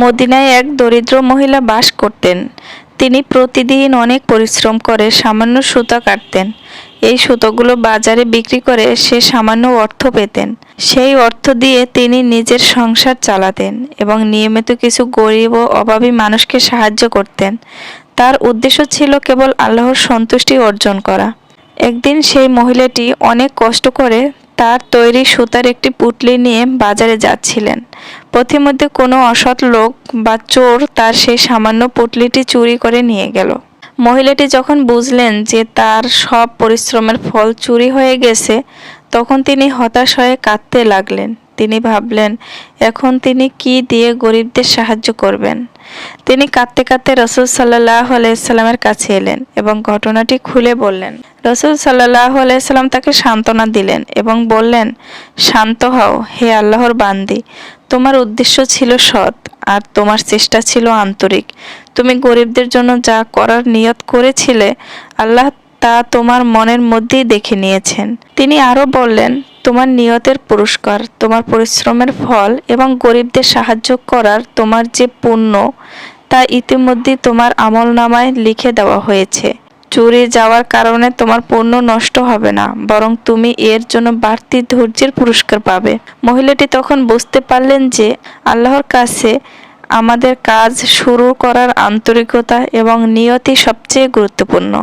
মদিনায় এক দরিদ্র মহিলা বাস করতেন। তিনি প্রতিদিন অনেক পরিশ্রম করে সামান্য সুতা কাটতেন। এই সুতোগুলো বাজারে বিক্রি করে সে সামান্য অর্থ পেতেন। সেই অর্থ দিয়ে তিনি নিজের সংসার চালাতেন এবং নিয়মিত কিছু গরিব ও অভাবী মানুষকে সাহায্য করতেন। তার উদ্দেশ্য ছিল কেবল আল্লাহর সন্তুষ্টি অর্জন করা। একদিন সেই মহিলাটি অনেক কষ্ট করে তার তৈরি সুতার একটি পুঁটলি নিয়ে বাজারে যাচ্ছিলেন। পথিমধ্যে কোনো অসৎ লোক বা চোর তার সেই সামান্য পুঁটলিটি চুরি করে নিয়ে গেল। মহিলাটি যখন বুঝলেন যে তার সব পরিশ্রমের ফল চুরি হয়ে গেছে, তখন তিনি হতাশ হয়ে কাঁদতে লাগলেন। তিনি ভাবলেন, এখন তিনি কি দিয়ে গরিবদের সাহায্য করবেন। তিনি কাঁদতে কাঁদতে রাসূল সাল্লাল্লাহু আলাইহি সাল্লামের কাছে এলেন এবং ঘটনাটি খুলে বললেন। রাসূল সাল্লাল্লাহু আলাইহি সাল্লাম তাকে সান্ত্বনা দিলেন এবং বললেন, শান্ত হও হে আল্লাহর বান্দি, তোমার উদ্দেশ্য ছিল সৎ আর তোমার চেষ্টা ছিল আন্তরিক। তুমি গরিবদের জন্য যা করার নিয়ত করেছিলে, আল্লাহ তা তোমার মনের মধ্যেই দেখে নিয়েছেন। তিনি আরো বললেন, তোমার নিয়তের পুরস্কার, তোমার পরিশ্রমের ফল এবং গরিবদের সাহায্য করার তোমার যে পুণ্য, তা ইতিমধ্যেই তোমার আমলনামায় লিখে দেওয়া হয়েছে। চুরি যাওয়ার কারণে তোমার পুণ্য নষ্ট হবে না, বরং তুমি এর জন্য বাড়তি ধৈর্যের পুরস্কার পাবে। মহিলাটি তখন বুঝতে পারলেন যে আল্লাহর কাছে আমাদের কাজ শুরু করার আন্তরিকতা এবং নিয়তই সবচেয়ে গুরুত্বপূর্ণ।